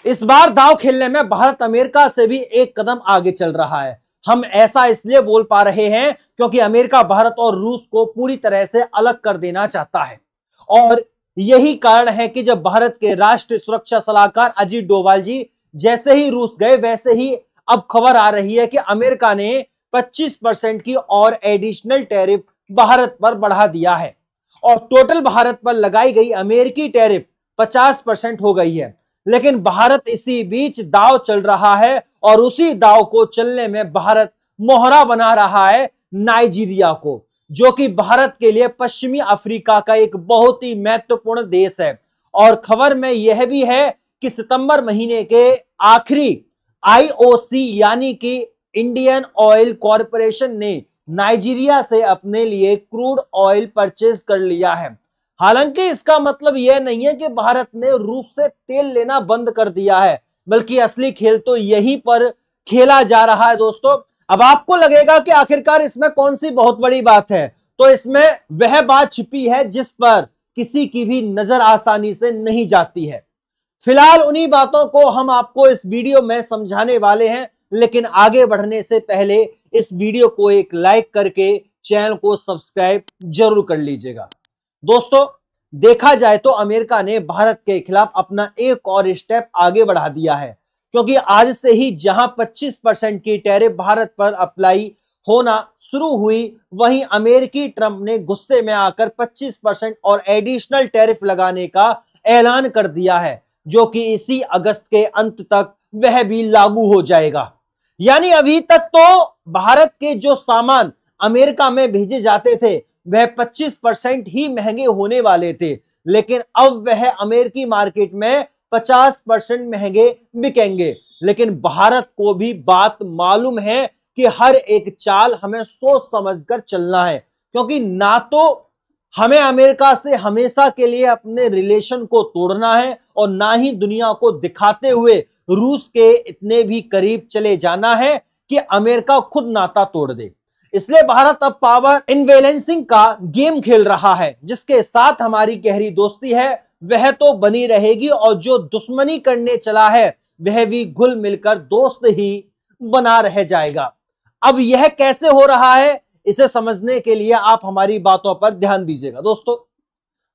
इस बार दांव खेलने में भारत अमेरिका से भी एक कदम आगे चल रहा है। हम ऐसा इसलिए बोल पा रहे हैं क्योंकि अमेरिका भारत और रूस को पूरी तरह से अलग कर देना चाहता है। और यही कारण है कि जब भारत के राष्ट्रीय सुरक्षा सलाहकार अजीत डोभाल जी जैसे ही रूस गए, वैसे ही अब खबर आ रही है कि अमेरिका ने 25% की और एडिशनल टैरिफ भारत पर बढ़ा दिया है और टोटल भारत पर लगाई गई अमेरिकी टैरिफ 50% हो गई है। लेकिन भारत इसी बीच दांव चल रहा है और उसी दांव को चलने में भारत मोहरा बना रहा है नाइजीरिया को, जो कि भारत के लिए पश्चिमी अफ्रीका का एक बहुत ही महत्वपूर्ण देश है। और खबर में यह भी है कि सितंबर महीने के आखिरी आईओसी यानी कि इंडियन ऑयल कॉरपोरेशन ने नाइजीरिया से अपने लिए क्रूड ऑयल परचेज कर लिया है। हालांकि इसका मतलब यह नहीं है कि भारत ने रूस से तेल लेना बंद कर दिया है, बल्कि असली खेल तो यहीं पर खेला जा रहा है दोस्तों। अब आपको लगेगा कि आखिरकार इसमें कौन सी बहुत बड़ी बात है, तो इसमें वह बात छिपी है जिस पर किसी की भी नजर आसानी से नहीं जाती है। फिलहाल उन्हीं बातों को हम आपको इस वीडियो में समझाने वाले हैं, लेकिन आगे बढ़ने से पहले इस वीडियो को एक लाइक करके चैनल को सब्सक्राइब जरूर कर लीजिएगा। दोस्तों, देखा जाए तो अमेरिका ने भारत के खिलाफ अपना एक और स्टेप आगे बढ़ा दिया है, क्योंकि आज से ही जहां 25% की टैरिफ भारत पर अप्लाई होना शुरू हुई, वहीं अमेरिकी ट्रंप ने गुस्से में आकर 25% और एडिशनल टैरिफ लगाने का ऐलान कर दिया है, जो कि इसी अगस्त के अंत तक वह भी लागू हो जाएगा। यानी अभी तक तो भारत के जो सामान अमेरिका में भेजे जाते थे वह 25% ही महंगे होने वाले थे, लेकिन अब वह अमेरिकी मार्केट में 50% महंगे बिकेंगे। लेकिन भारत को भी बात मालूम है कि हर एक चाल हमें सोच समझकर चलना है, क्योंकि ना तो हमें अमेरिका से हमेशा के लिए अपने रिलेशन को तोड़ना है और ना ही दुनिया को दिखाते हुए रूस के इतने भी करीब चले जाना है कि अमेरिका खुद नाता तोड़ दे। इसलिए भारत अब पावर इनबैलेंसिंग का गेम खेल रहा है, जिसके साथ हमारी गहरी दोस्ती है वह तो बनी रहेगी और जो दुश्मनी करने चला है वह भी घुल मिलकर दोस्त ही बना रह जाएगा। अब यह कैसे हो रहा है, इसे समझने के लिए आप हमारी बातों पर ध्यान दीजिएगा। दोस्तों,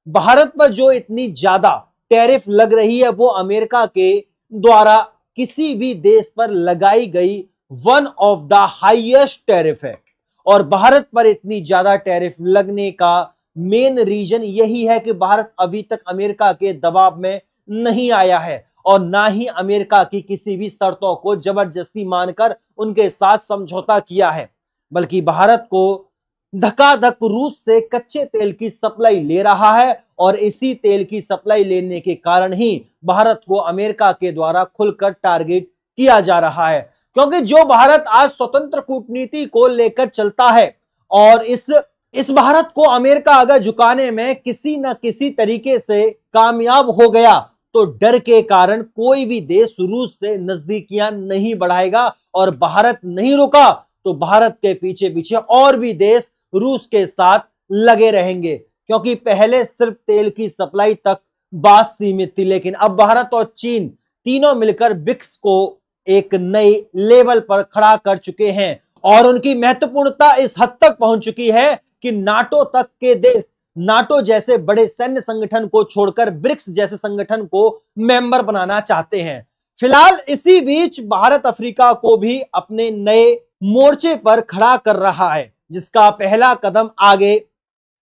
भारत पर जो इतनी ज्यादा टैरिफ लग रही है वो अमेरिका के द्वारा किसी भी देश पर लगाई गई one of the highest tariff है। और भारत पर इतनी ज्यादा टैरिफ लगने का मेन रीजन यही है कि भारत अभी तक अमेरिका के दबाव में नहीं आया है और ना ही अमेरिका की किसी भी शर्तों को जबरदस्ती मानकर उनके साथ समझौता किया है, बल्कि भारत को धकाधक रूस से कच्चे तेल की सप्लाई ले रहा है और इसी तेल की सप्लाई लेने के कारण ही भारत को अमेरिका के द्वारा खुलकर टारगेट किया जा रहा है। क्योंकि जो भारत आज स्वतंत्र कूटनीति को लेकर चलता है और इस भारत को अमेरिका अगर झुकाने में किसी न किसी तरीके से कामयाब हो गया तो डर के कारण कोई भी देश रूस से नजदीकियां नहीं बढ़ाएगा, और भारत नहीं रुका तो भारत के पीछे पीछे और भी देश रूस के साथ लगे रहेंगे। क्योंकि पहले सिर्फ तेल की सप्लाई तक बात सीमित थी, लेकिन अब भारत और चीन तीनों मिलकर ब्रिक्स को एक नए लेवल पर खड़ा कर चुके हैं और उनकी महत्वपूर्णता इस हद तक पहुंच चुकी है कि नाटो तक के देश नाटो जैसे बड़े सैन्य संगठन को छोड़कर ब्रिक्स जैसे संगठन को मेंबर बनाना चाहते हैं। फिलहाल इसी बीच भारत अफ्रीका को भी अपने नए मोर्चे पर खड़ा कर रहा है, जिसका पहला कदम आगे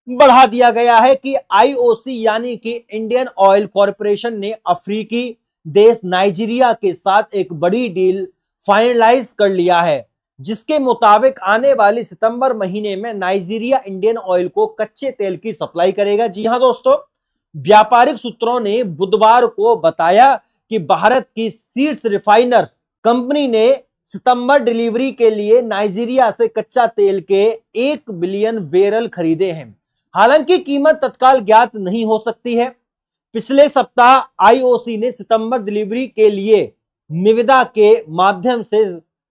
बढ़ा दिया गया है कि आईओसी यानी कि इंडियन ऑयल कॉरपोरेशन ने अफ्रीकी देश नाइजीरिया के साथ एक बड़ी डील फाइनलाइज कर लिया है, जिसके मुताबिक आने वाली सितंबर महीने में नाइजीरिया इंडियन ऑयल को कच्चे तेल की सप्लाई करेगा। जी हां दोस्तों, व्यापारिक सूत्रों ने बुधवार को बताया कि भारत की सीड्स रिफाइनर कंपनी ने सितंबर डिलीवरी के लिए नाइजीरिया से कच्चा तेल के 1 बिलियन बैरल खरीदे हैं। हालांकि कीमत तत्काल ज्ञात नहीं हो सकती है। पिछले सप्ताह आईओसी ने सितंबर डिलीवरी के लिए निविदा के माध्यम से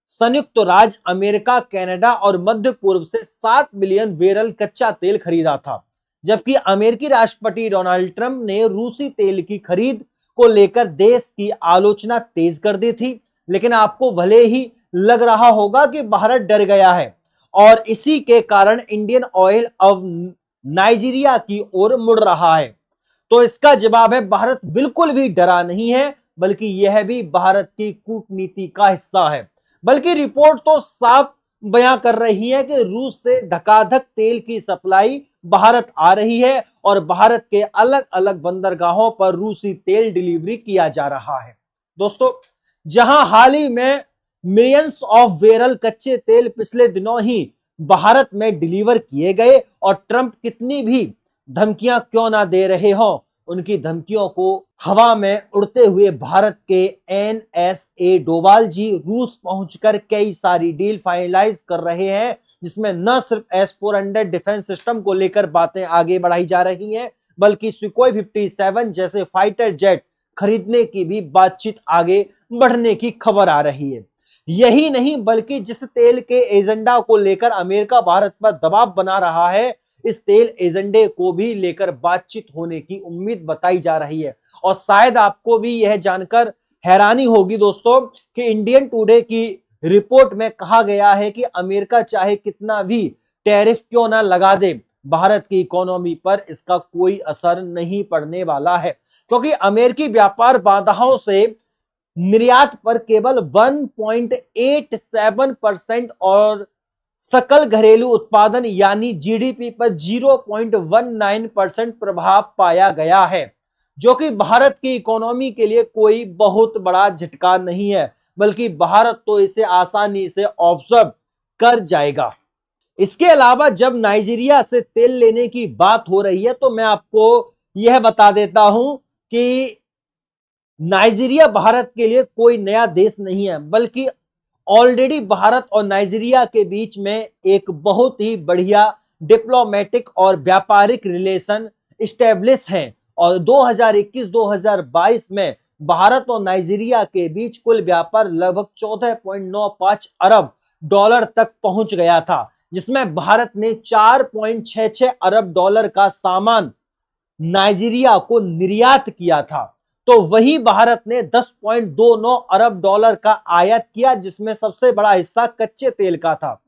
संयुक्त राज्य अमेरिका, कनाडा और मध्य पूर्व से 7 बिलियन बैरल कच्चा तेल खरीदा था, जबकि अमेरिकी राष्ट्रपति डोनाल्ड ट्रंप ने रूसी तेल की खरीद को लेकर देश की आलोचना तेज कर दी थी। लेकिन आपको भले ही लग रहा होगा कि भारत डर गया है और इसी के कारण इंडियन ऑयल अब नाइजीरिया की ओर मुड़ रहा है। तो इसका जवाब है, भारत बिल्कुल भी डरा नहीं है, बल्कि यह भी भारत की कूटनीति का हिस्सा है। बल्कि रिपोर्ट तो साफ बयां कर रही है कि रूस से धकाधक तेल की सप्लाई भारत आ रही है और भारत के अलग अलग बंदरगाहों पर रूसी तेल डिलीवरी किया जा रहा है। दोस्तों, जहां हाल ही में मिलियंस ऑफ बैरल कच्चे तेल पिछले दिनों ही भारत में डिलीवर किए गए और ट्रंप कितनी भी धमकियां क्यों ना दे रहे हों, उनकी धमकियों को हवा में उड़ते हुए भारत के एनएसए डोभाल जी रूस पहुंचकर कई सारी डील फाइनलाइज कर रहे हैं, जिसमें न सिर्फ S-400 डिफेंस सिस्टम को लेकर बातें आगे बढ़ाई जा रही हैं, बल्कि सुखोई 57 जैसे फाइटर जेट खरीदने की भी बातचीत आगे बढ़ने की खबर आ रही है। यही नहीं, बल्कि जिस तेल के एजेंडा को लेकर अमेरिका भारत पर दबाव बना रहा है, इस तेल एजेंडे को भी लेकर बातचीत होने की उम्मीद बताई जा रही है। और शायद आपको भी यह जानकर हैरानी होगी दोस्तों कि इंडियन टुडे की रिपोर्ट में कहा गया है कि अमेरिका चाहे कितना भी टैरिफ क्यों ना लगा दे, भारत की इकोनॉमी पर इसका कोई असर नहीं पड़ने वाला है, क्योंकि अमेरिकी व्यापार बाधाओं से निर्यात पर केवल 1.87% और सकल घरेलू उत्पादन यानी जीडीपी पर 0.19% प्रभाव पाया गया है, जो कि भारत की इकोनॉमी के लिए कोई बहुत बड़ा झटका नहीं है, बल्कि भारत तो इसे आसानी से ऑब्जर्व कर जाएगा। इसके अलावा जब नाइजीरिया से तेल लेने की बात हो रही है, तो मैं आपको यह बता देता हूं कि नाइजीरिया भारत के लिए कोई नया देश नहीं है, बल्कि ऑलरेडी भारत और नाइजीरिया के बीच में एक बहुत ही बढ़िया डिप्लोमेटिक और व्यापारिक रिलेशन स्टैब्लिश हैं। और 2021-2022 में भारत और नाइजीरिया के बीच कुल व्यापार लगभग 14.95 अरब डॉलर तक पहुंच गया था, जिसमें भारत ने 4.66 अरब डॉलर का सामान नाइजीरिया को निर्यात किया था। तो वही भारत ने 10.29 अरब डॉलर का आयात किया, जिसमें सबसे बड़ा हिस्सा कच्चे तेल का था।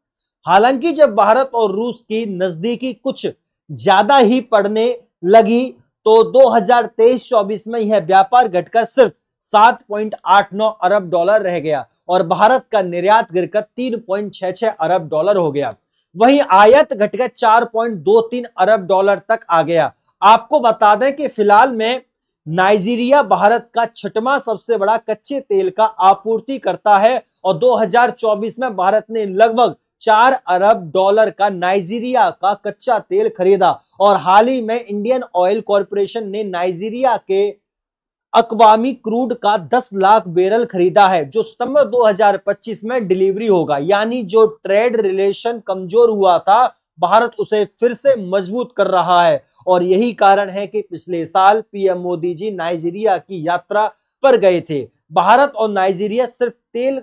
हालांकि जब भारत और रूस की नजदीकी कुछ ज्यादा ही पड़ने लगी, तो 2023-24 में यह व्यापार घटकर सिर्फ 7.89 अरब डॉलर रह गया और भारत का निर्यात गिरकर 3.66 अरब डॉलर हो गया। वहीं आयात घटकर 4.23 अरब डॉलर तक आ गया। आपको बता दें कि फिलहाल में नाइजीरिया भारत का छठवां सबसे बड़ा कच्चे तेल का आपूर्ति करता है और 2024 में भारत ने लगभग 4 अरब डॉलर का नाइजीरिया का कच्चा तेल खरीदा। और हाल ही में इंडियन ऑयल कॉरपोरेशन ने नाइजीरिया के अक्वामी क्रूड का 10 लाख बैरल खरीदा है, जो सितंबर 2025 में डिलीवरी होगा। यानी जो ट्रेड रिलेशन कमजोर हुआ था, भारत उसे फिर से मजबूत कर रहा है। और यही कारण है कि पिछले साल पीएम मोदी जी नाइजीरिया की यात्रा पर गए थे। भारत और नाइजीरिया सिर्फ तेल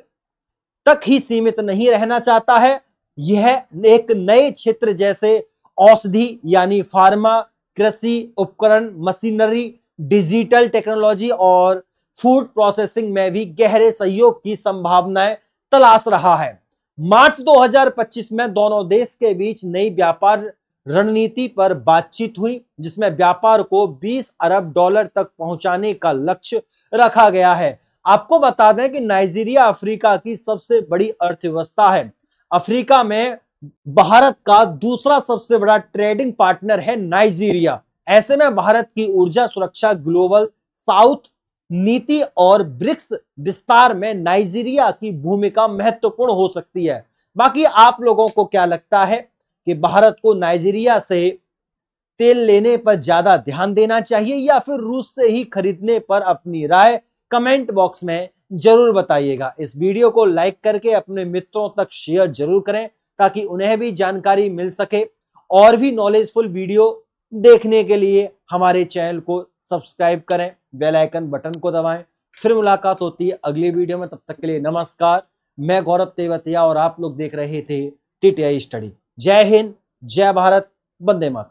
तक ही सीमित नहीं रहना चाहता है, यह एक नए क्षेत्र जैसे औषधि यानी फार्मा, कृषि उपकरण, मशीनरी, डिजिटल टेक्नोलॉजी और फूड प्रोसेसिंग में भी गहरे सहयोग की संभावनाएं तलाश रहा है। मार्च 2025 में दोनों देश के बीच नई व्यापार रणनीति पर बातचीत हुई, जिसमें व्यापार को 20 अरब डॉलर तक पहुंचाने का लक्ष्य रखा गया है। आपको बता दें कि नाइजीरिया अफ्रीका की सबसे बड़ी अर्थव्यवस्था है। अफ्रीका में भारत का दूसरा सबसे बड़ा ट्रेडिंग पार्टनर है नाइजीरिया। ऐसे में भारत की ऊर्जा सुरक्षा, ग्लोबल साउथ नीति और ब्रिक्स विस्तार में नाइजीरिया की भूमिका महत्वपूर्ण हो सकती है। बाकी आप लोगों को क्या लगता है कि भारत को नाइजीरिया से तेल लेने पर ज्यादा ध्यान देना चाहिए या फिर रूस से ही खरीदने पर अपनी राय कमेंट बॉक्स में जरूर बताइएगा। इस वीडियो को लाइक करके अपने मित्रों तक शेयर जरूर करें ताकि उन्हें भी जानकारी मिल सके। और भी नॉलेजफुल वीडियो देखने के लिए हमारे चैनल को सब्सक्राइब करें, बेल आइकन बटन को दबाएं। फिर मुलाकात होती है अगली वीडियो में, तब तक के लिए नमस्कार। मैं गौरव तेवतिया और आप लोग देख रहे थे टीटीआई स्टडी। जय हिंद, जय भारत, वंदे मातरम।